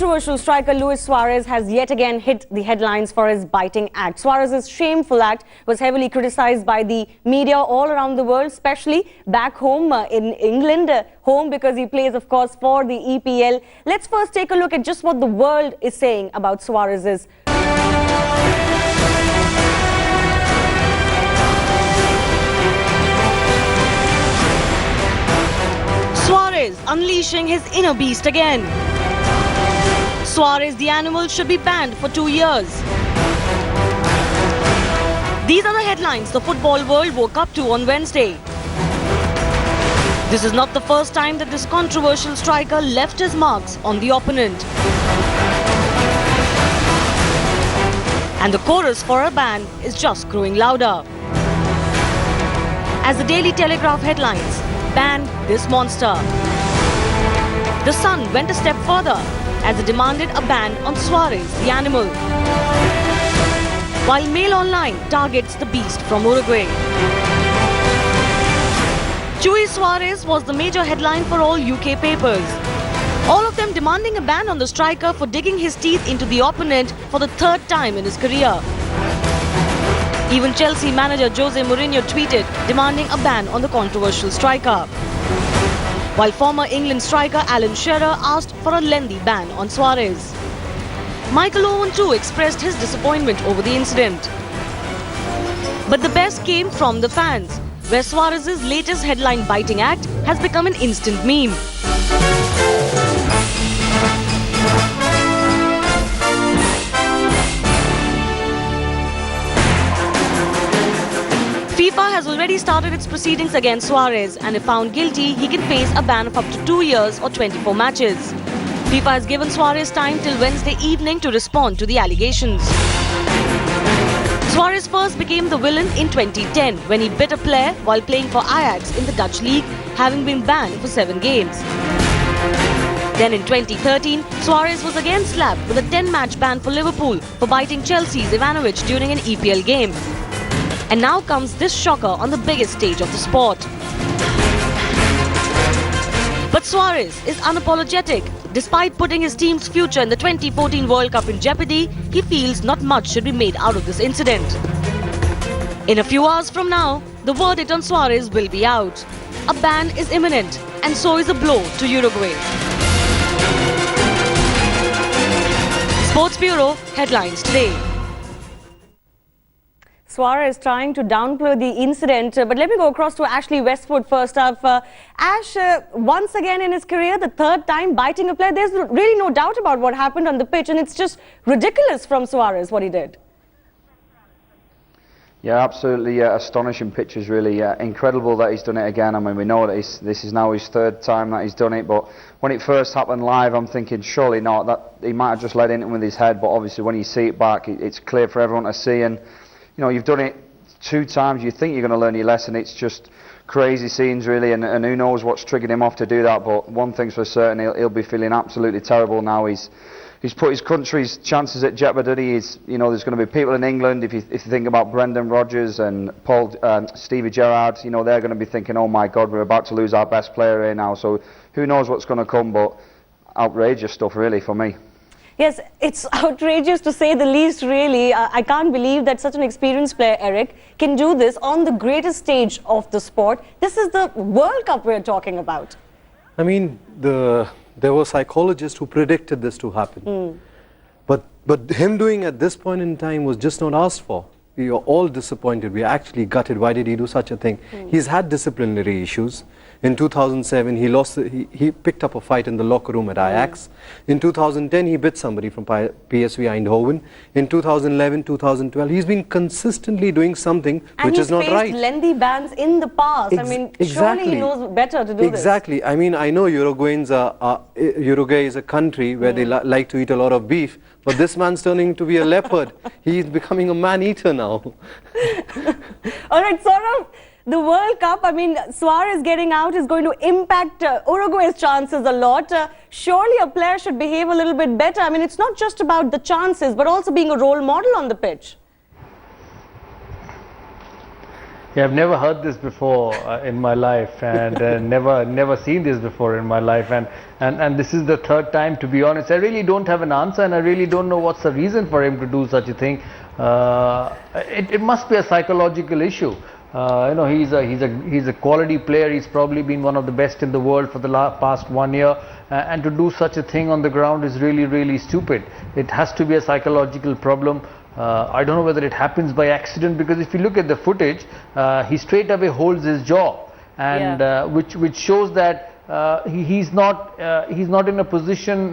Controversial striker Luis Suarez has yet again hit the headlines for his biting act. Suarez's shameful act was heavily criticized by the media all around the world, especially back home in England, home because he plays, of course, for the EPL. Let's first take a look at just what the world is saying about Suarez's. Suarez unleashing his inner beast again. Suarez the animal should be banned for 2 years. These are the headlines the football world woke up to on Wednesday. This is not the first time that this controversial striker left his marks on the opponent. And the chorus for a ban is just growing louder. As the Daily Telegraph headlines, ban this monster. The Sun went a step further as it demanded a ban on Suarez, the animal. While Mail Online targets the beast from Uruguay. Luis Suarez was the major headline for all UK papers. All of them demanding a ban on the striker for digging his teeth into the opponent for the third time in his career. Even Chelsea manager Jose Mourinho tweeted demanding a ban on the controversial striker. While former England striker Alan Shearer asked for a lengthy ban on Suarez. Michael Owen too expressed his disappointment over the incident. But the best came from the fans, where Suarez's latest headline-biting act has become an instant meme. FIFA has already started its proceedings against Suarez, and if found guilty, he can face a ban of up to 2 years or 24 matches. FIFA has given Suarez time till Wednesday evening to respond to the allegations. Suarez first became the villain in 2010 when he bit a player while playing for Ajax in the Dutch league, having been banned for 7 games. Then in 2013, Suarez was again slapped with a 10-match ban for Liverpool for biting Chelsea's Ivanovic during an EPL game. And now comes this shocker on the biggest stage of the sport. But Suarez is unapologetic. Despite putting his team's future in the 2014 World Cup in jeopardy, he feels not much should be made out of this incident. In a few hours from now, the verdict on Suarez will be out. A ban is imminent, and so is a blow to Uruguay. Sports Bureau headlines today. Suarez trying to downplay the incident, but let me go across to Ashley Westwood first off. Ash, once again in his career, the third time biting a player, there's really no doubt about what happened on the pitch, and it's just ridiculous from Suarez what he did. Yeah, absolutely astonishing pictures, really. Incredible that he's done it again. I mean, we know that this is now his third time that he's done it, but when it first happened live, I'm thinking surely not, that he might have just let in with his head, but obviously when you see it back, it's clear for everyone to see. And you know, you've done it 2 times, you think you're going to learn your lesson. It's just crazy scenes, really, and who knows what's triggered him off to do that. But one thing's for certain, he'll be feeling absolutely terrible now. He's put his country's chances at jeopardy. You know, there's going to be people in England, if you think about Brendan Rodgers and Stevie Gerrard, you know, they're going to be thinking, oh my God, we're about to lose our best player here now. So who knows what's going to come, but outrageous stuff, really, for me. Yes, it's outrageous to say the least, really. I can't believe that such an experienced player, Eric, can do this on the greatest stage of the sport. This is the World Cup we're talking about. I mean, there were psychologists who predicted this to happen. But him doing at this point in time was just not asked for. We are all disappointed. We are actually gutted. Why did he do such a thing? He's had disciplinary issues. In 2007, he picked up a fight in the locker room at Ajax. In 2010, he bit somebody from PSV Eindhoven. In 2011, 2012, he's been consistently doing something which is not right. And he's faced lengthy bans in the past. I mean, surely he knows better to do this. Exactly. I mean, I know Uruguay is a country where they like to eat a lot of beef, but this man's turning to be a leopard. He's becoming a man-eater now. All right, Saurav. The World Cup, I mean, Suarez getting out is going to impact Uruguay's chances a lot. Surely a player should behave a little bit better. I mean, it's not just about the chances, but also being a role model on the pitch. Yeah, I've never heard this before in my life, and never seen this before in my life, and this is the third time. To be honest, I really don't have an answer, and I really don't know what's the reason for him to do such a thing. It must be a psychological issue. He's a quality player. He's probably been one of the best in the world for the past 1 year, and to do such a thing on the ground is really stupid. It has to be a psychological problem. I don't know whether it happens by accident, because if you look at the footage, he straight away holds his jaw, and which shows that he's not in a position.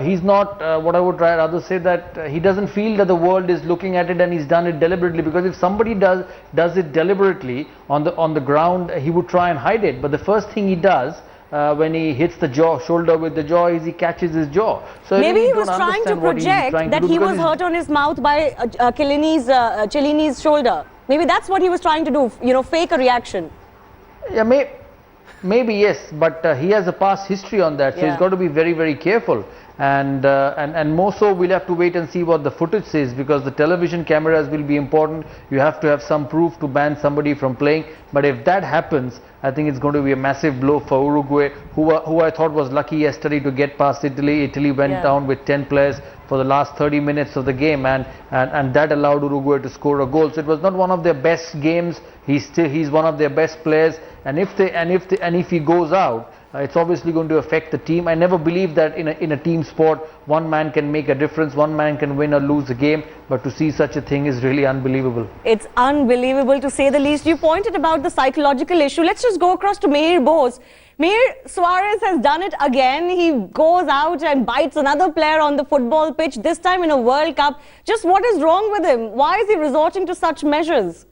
He's not what I would rather say, that he doesn't feel that the world is looking at it, and he's done it deliberately. Because if somebody does it deliberately on the ground, he would try and hide it. But the first thing he does when he hits the shoulder with the jaw is he catches his jaw. So maybe he was trying to project that he was hurt on his mouth by Chiellini's shoulder. Maybe that's what he was trying to do. Fake a reaction. Yeah, maybe yes, but he has a past history on that, so he's got to be very careful. And more so, we'll have to wait and see what the footage says, because the television cameras will be important. You have to have some proof to ban somebody from playing. But if that happens, I think it's going to be a massive blow for Uruguay, who I thought was lucky yesterday to get past Italy. Italy went down with 10 players for the last 30 minutes of the game, and that allowed Uruguay to score a goal. So it was not one of their best games. He's one of their best players, and if he goes out, it's obviously going to affect the team. I never believed that in a team sport, one man can make a difference, one man can win or lose a game, but to see such a thing is really unbelievable. It's unbelievable, to say the least. You pointed about the psychological issue. Let's just go across to Mihir Bose. Mihir, Suarez has done it again. He goes out and bites another player on the football pitch, this time in a World Cup. Just what is wrong with him? Why is he resorting to such measures?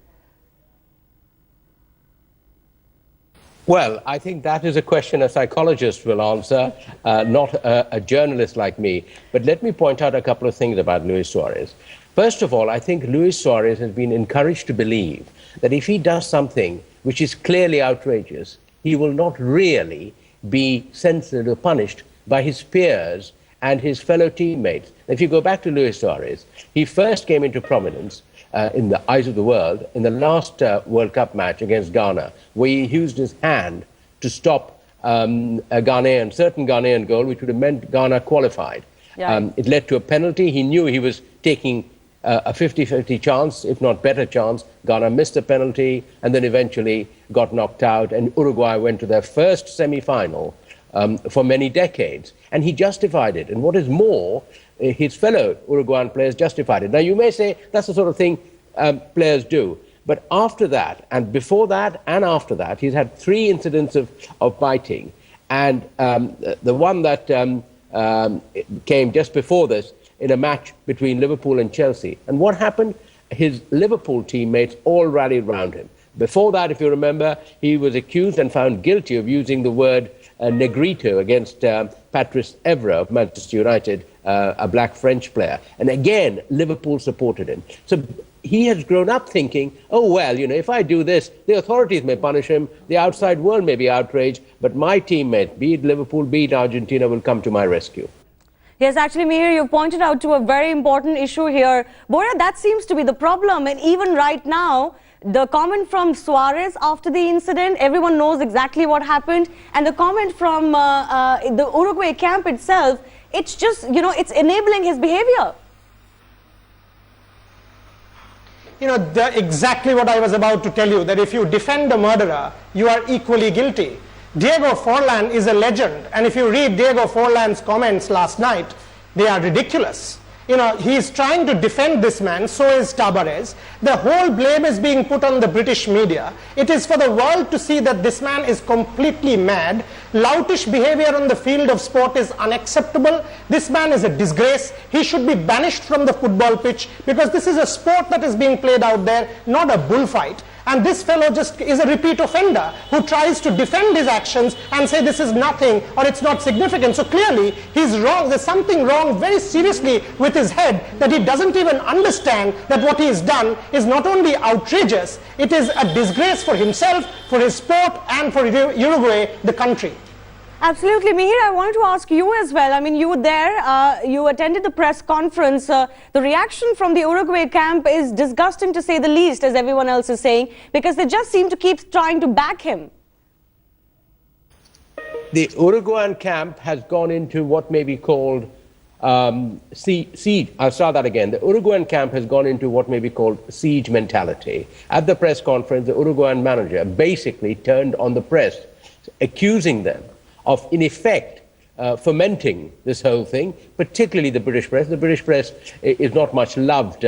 Well, I think that is a question a psychologist will answer, not a journalist like me. But let me point out a couple of things about Luis Suarez. First of all, I think Luis Suarez has been encouraged to believe that if he does something which is clearly outrageous, he will not really be censored or punished by his peers and his fellow teammates. If you go back to Luis Suarez, he first came into prominence in the eyes of the world in the last World Cup match against Ghana, where he used his hand to stop a certain Ghanaian goal, which would have meant Ghana qualified. It led to a penalty. He knew he was taking a 50-50 chance, if not better chance. Ghana missed the penalty and then eventually got knocked out, and Uruguay went to their first semi-final for many decades. And he justified it. And what is more, his fellow Uruguayan players justified it. Now, you may say that's the sort of thing players do. But after that, and before that, and after that, he's had 3 incidents of biting. And the one that came just before this in a match between Liverpool and Chelsea. And what happened? His Liverpool teammates all rallied round him. Before that, if you remember, he was accused and found guilty of using the word negrito against Patrice Evra of Manchester United, a black French player. And again, Liverpool supported him. So he has grown up thinking, oh, well, if I do this, the authorities may punish him, the outside world may be outraged, but my teammate, be it Liverpool, be it Argentina, will come to my rescue. Yes, actually, Mihir, you pointed out to a very important issue here. Bora, that seems to be the problem. And even right now, the comment from Suarez after the incident, everyone knows exactly what happened. And the comment from the Uruguay camp itself, it's just, it's enabling his behavior. Exactly what I was about to tell you, that if you defend a murderer, you are equally guilty. Diego Forlan is a legend, and if you read Diego Forlan's comments last night, they are ridiculous. He's trying to defend this man, so is Tabarez. The whole blame is being put on the British media. It is for the world to see that this man is completely mad. Loutish behavior on the field of sport is unacceptable. This man is a disgrace. He should be banished from the football pitch, because this is a sport that is being played out there, not a bullfight. And this fellow just is a repeat offender who tries to defend his actions and say this is nothing or it's not significant. So clearly he's wrong. There's something wrong very seriously with his head, that he doesn't even understand that what he has done is not only outrageous, it is a disgrace for himself, for his sport, and for Uruguay, the country. Absolutely. Mihir, I wanted to ask you as well. I mean, you were there, you attended the press conference. The reaction from the Uruguay camp is disgusting to say the least, as everyone else is saying, because they just seem to keep trying to back him. The Uruguayan camp has gone into what may be called siege. I'll start that again. The Uruguayan camp has gone into what may be called siege mentality. At the press conference, the Uruguayan manager basically turned on the press, accusing them of, in effect, fomenting this whole thing, particularly the British press. The British press is not much loved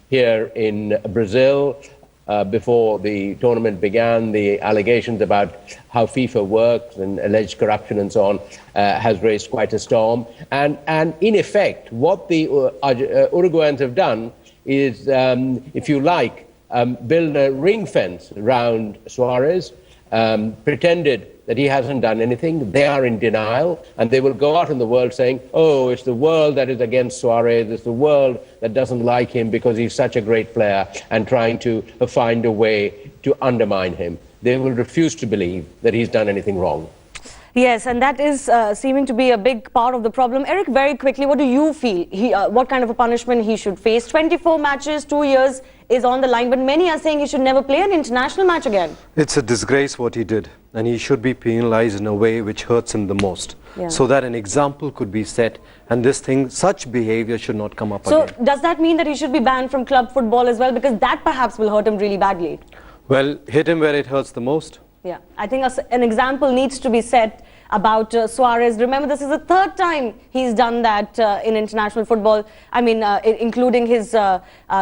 here in Brazil. Before the tournament began, the allegations about how FIFA works and alleged corruption and so on has raised quite a storm. And in effect, what the Uruguayans have done is, if you like, build a ring fence around Suarez, pretended that he hasn't done anything. They are in denial, and they will go out in the world saying, oh, it's the world that is against Suarez, it's the world that doesn't like him because he's such a great player, and trying to find a way to undermine him. They will refuse to believe that he's done anything wrong. Yes, and that is seeming to be a big part of the problem. Eric, very quickly, what do you feel? What kind of a punishment he should face? 24 matches, 2 years is on the line, but many are saying he should never play an international match again. It's a disgrace what he did, and he should be penalized in a way which hurts him the most, so that an example could be set, and this thing, such behavior should not come up again. So does that mean that he should be banned from club football as well? Because that perhaps will hurt him really badly. Well, hit him where it hurts the most. Yeah, I think an example needs to be set about Suarez. Remember, this is the third time he's done that in international football. I mean, including his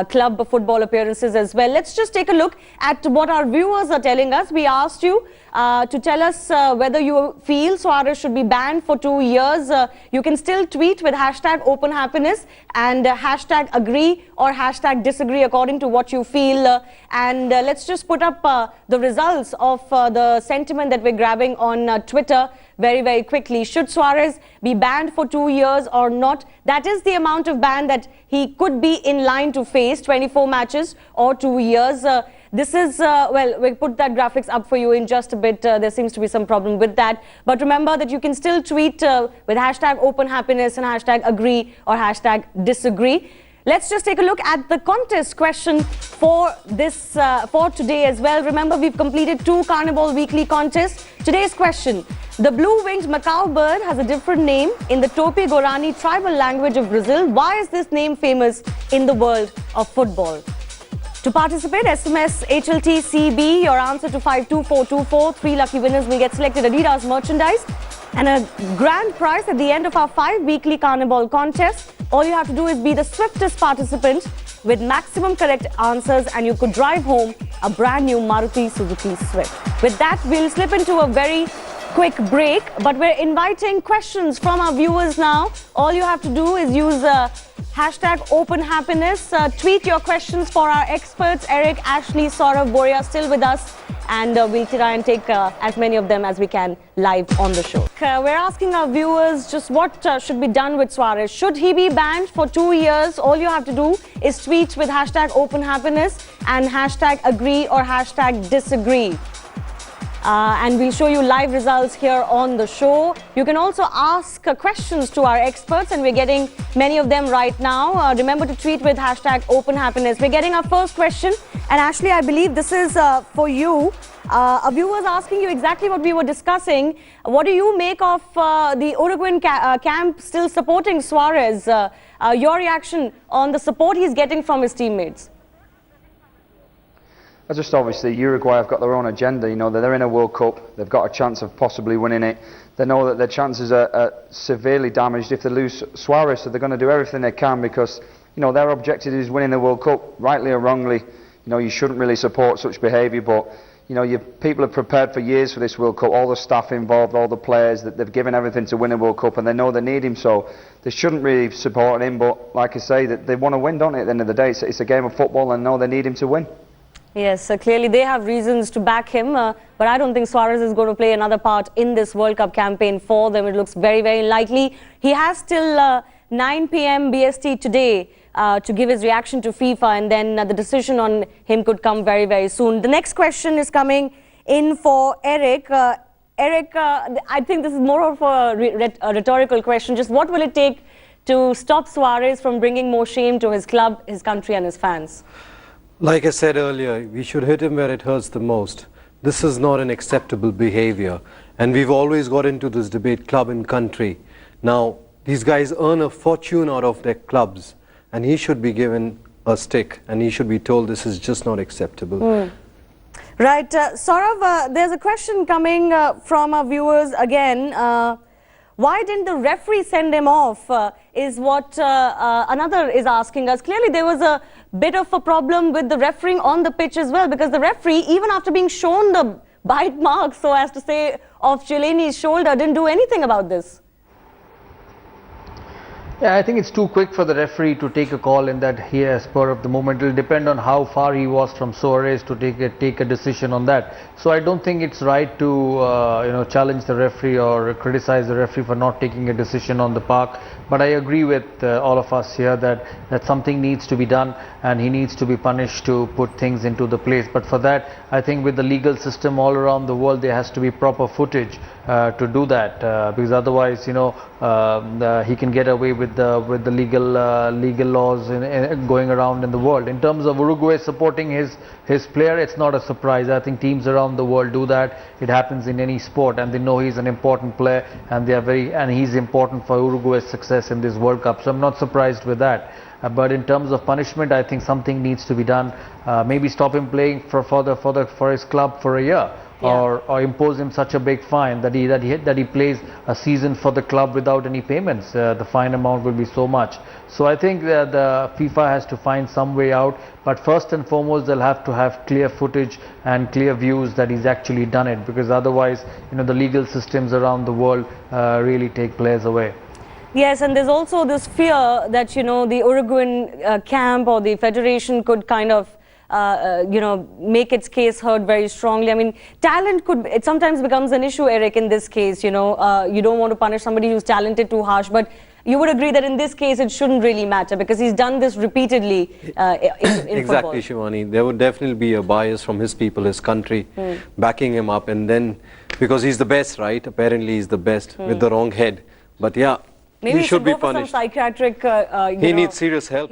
club football appearances as well. Let's just take a look at what our viewers are telling us. We asked you to tell us whether you feel Suarez should be banned for 2 years. You can still tweet with hashtag #OpenHappiness and hashtag agree or hashtag disagree according to what you feel. And let's just put up the results of the sentiment that we're grabbing on Twitter very, very quickly. Should Suarez be banned for 2 years or not? That is the amount of ban that he could be in line to face, 24 matches or 2 years. This is, well, we'll put that graphics up for you in just a bit. There seems to be some problem with that. But remember that you can still tweet with hashtag #OpenHappiness and hashtag agree or hashtag disagree. Let's just take a look at the contest question for this for today as well. Remember, we've completed 2 Carnival Weekly contests. Today's question: the blue-winged macaw bird has a different name in the Tupi-Guarani tribal language of Brazil. Why is this name famous in the world of football? To participate, SMS HLTCB your answer to 52424. 3 lucky winners will get selected Adidas merchandise and a grand prize at the end of our 5 weekly Carnival contest. All you have to do is be the swiftest participant with maximum correct answers, and you could drive home a brand new Maruti Suzuki Swift. With that, we'll slip into a very quick break, but we're inviting questions from our viewers now. All you have to do is use hashtag #OpenHappiness. Tweet your questions for our experts, Eric, Ashley, Saurav, Boria, still with us, and we'll try and take as many of them as we can live on the show. We're asking our viewers just what should be done with Suarez. Should he be banned for 2 years? All you have to do is tweet with hashtag #OpenHappiness and hashtag agree or hashtag disagree. And we'll show you live results here on the show. You can also ask questions to our experts, and we're getting many of them right now. Remember to tweet with hashtag #OpenHappiness. We're getting our first question, and Ashley, I believe this is for you. A viewer's asking you exactly what we were discussing. What do you make of the Uruguayan camp still supporting Suarez? Your reaction on the support he's getting from his teammates? Just obviously Uruguay have got their own agenda. You know, they're in a World Cup, they've got a chance of possibly winning it. They know that their chances are severely damaged if they lose Suarez, so they're going to do everything they can, because, you know, their objective is winning the World Cup. Rightly or wrongly, you know, you shouldn't really support such behaviour, but, you know, people have prepared for years for this World Cup. All the staff involved, all the players, that they've given everything to win a World Cup, and they know they need him, so they shouldn't really support him. But like I say, that they want to win, don't they, at the end of the day? It's a game of football, and know they need him to win. Yes, clearly they have reasons to back him, but I don't think Suarez is going to play another part in this World Cup campaign for them. It looks very, very likely. He has till 9 p.m. BST today to give his reaction to FIFA, and then the decision on him could come very, very soon. The next question is coming in for Eric. Eric, I think this is more of a rhetorical question. Just what will it take to stop Suarez from bringing more shame to his club, his country and his fans? Like I said earlier, we should hit him where it hurts the most. This is not an acceptable behavior. And we've always got into this debate, club and country. Now, these guys earn a fortune out of their clubs. And he should be given a stick. And he should be told this is just not acceptable. Right. Saurav, there's a question coming from our viewers again. Why didn't the referee send him off is what another is asking us. Clearly there was a bit of a problem with the refereeing on the pitch as well, because the referee, even after being shown the bite mark, so as to say, of Chiellini's shoulder, didn't do anything about this. Yeah, I think it's too quick for the referee to take a call in that here spur of the moment. It will depend on how far he was from Suarez to take a decision on that. So I don't think it's right to challenge the referee or criticize the referee for not taking a decision on the park. But I agree with all of us here that something needs to be done and he needs to be punished to put things into the place. But for that, I think with the legal system all around the world, there has to be proper footage to do that, because otherwise, he can get away with the legal laws going around in the world. In terms of Uruguay supporting his player, it's not a surprise. I think teams around the world do that. It happens in any sport, and they know he's an important player, and he's important for Uruguay's success in this World Cup. So I'm not surprised with that. But in terms of punishment, I think something needs to be done. Maybe stop him playing for his club for a year. Yeah. Or impose him such a big fine that he plays a season for the club without any payments. The fine amount will be so much. So I think that the FIFA has to find some way out. But first and foremost, they'll have to have clear footage and clear views that he's actually done it, because otherwise, the legal systems around the world really take players away. Yes, and there's also this fear that the Uruguayan camp or the federation could kind of make its case heard very strongly. I mean, talent it sometimes becomes an issue, Eric, in this case. You don't want to punish somebody who's talented too harsh, but you would agree that in this case it shouldn't really matter, because he's done this repeatedly in exactly, football. Shivani. There would definitely be a bias from his people, his country, backing him up, and then, because he's the best, right? Apparently he's the best with the wrong head. But yeah, maybe he should be go for punished. some psychiatric, He needs serious help.